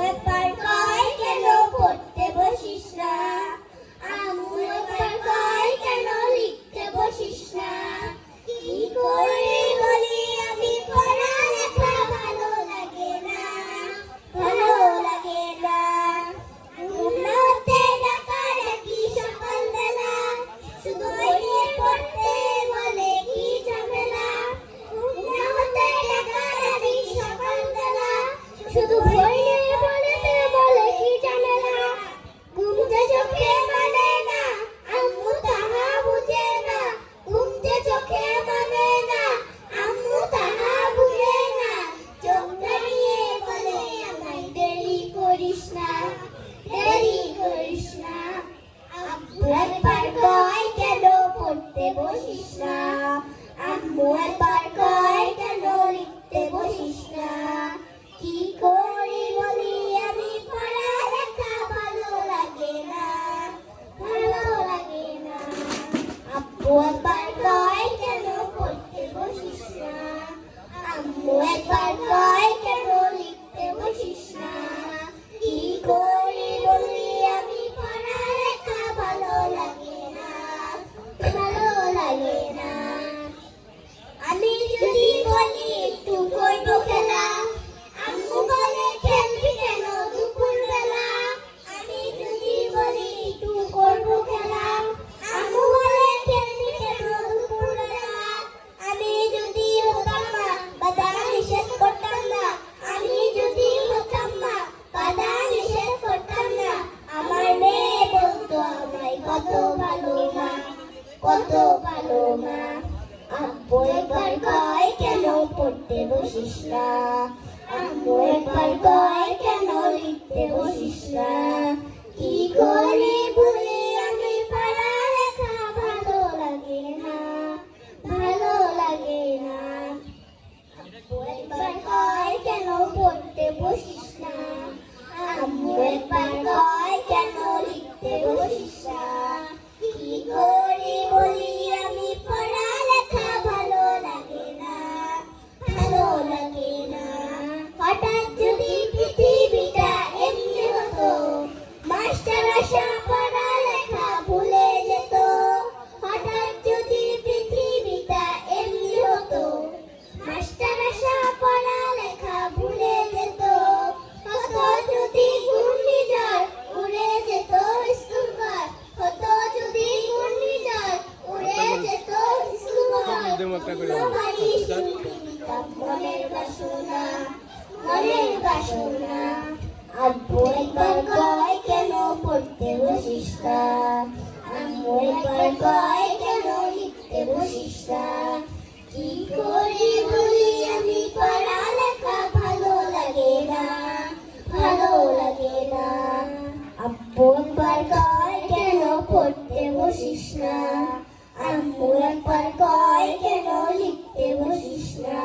একবার কয় কেন পড়তে বসিস না, আম্মু একবার কয় কেন লিখতে বসিস না, কি করে বলি আমি পড়ালেখা ভালো লাগে না, ভালো লাগে না। ঘুম না হতে ডাকাডাকি সকালবেলা, শুধু বই নিয়ে পড়তে বলে কি ঝামেলা। ঘুম না হতে ডাকাডাকি সকালবেলা, শুধু বই নিয়ে পড়তে বলে কি ঝামেলা। ঘুম যে চোখে মানে না, আম্মু তাহা বুঝে না, ঘুম যে চোখে মানে না, আম্মু তাহা বুঝে না। চোখটা নিয়ে বলে আমায় দেরি করিস না, দেরি করিস না। আব্বু একবার কয় কেন পড়তে বসিস না, আম্মু একবার কয় কেন লিখতে বসিস না, কি করি বলি আমি পড়ালেখা ভালো লাগে না, ভালো লাগে না। আব্বু একবার কয় কেন পড়তে বসিস না, আম্মু একবার কয় কেন লিখতে বসিস না, কি করি বলি আমি পড়ালেখা ভালো লাগে না, ভালো লাগে না। আমি যদি বলি একটু করব খেলা, আম্মু বলে খেলবি কেন দুপুরবেলা। আমি যদি বলি একটু করব খেলা, আম্মু বলে খেলবি কেন দুপুরবেলা। আমি যদি হতাম মা বাধা নিষেধ করতাম না, আমি যদি হতাম মা বাধা নিষেধ করতাম না, আমার মেয়ে বলতো আমায় কত ভালো মা, কত ভালো মা। আব্বু একবার কয় কেন পড়তে বসিস না, আম্মু একবার কয় কেন লিখতে বসিস না, কি করে বলি আমি পড়ালেখা ভালো লাগে না, ভালো লাগে না। আব্বু একবার কয় কেন পড়তে বসিস না, আম্মু একবার কয় কেন লিখতে বসিস না, কি করে বলি আমি পড়ালেখা ভালো লাগে না, ভালো লাগে না। হঠাৎ যদি পৃথিবীটা এমনি হতো, মাস্টার আসা পড়ালেখা ভুলে যেত। হঠাৎ যদি পৃথিবীটা এমনি হতো, মাস্টার আসা পড়ালেখা ভুলে যেত। হতো যদি ঘূর্ণিঝড় উড়ে যেত স্কুল ঘর, হতো যদি ঘূর্ণিঝড় উড়ে যেত স্কুল ঘর। বাড়ি শুনতে দিতাম মনের বাসনা, মনের বাসনা। আব্বু একবার কয় কেন পড়তে বসিস না, আম্মু একবার কয় কেন লিখতে বসিস না, কি করি বলি আমি পড়ালেখা ভালো লাগে না, ভালো লাগে না। আব্বু একবার কয় কেন পড়তে বসিস না, আম্মু একবার কয় কেন লিখতে বসিস না।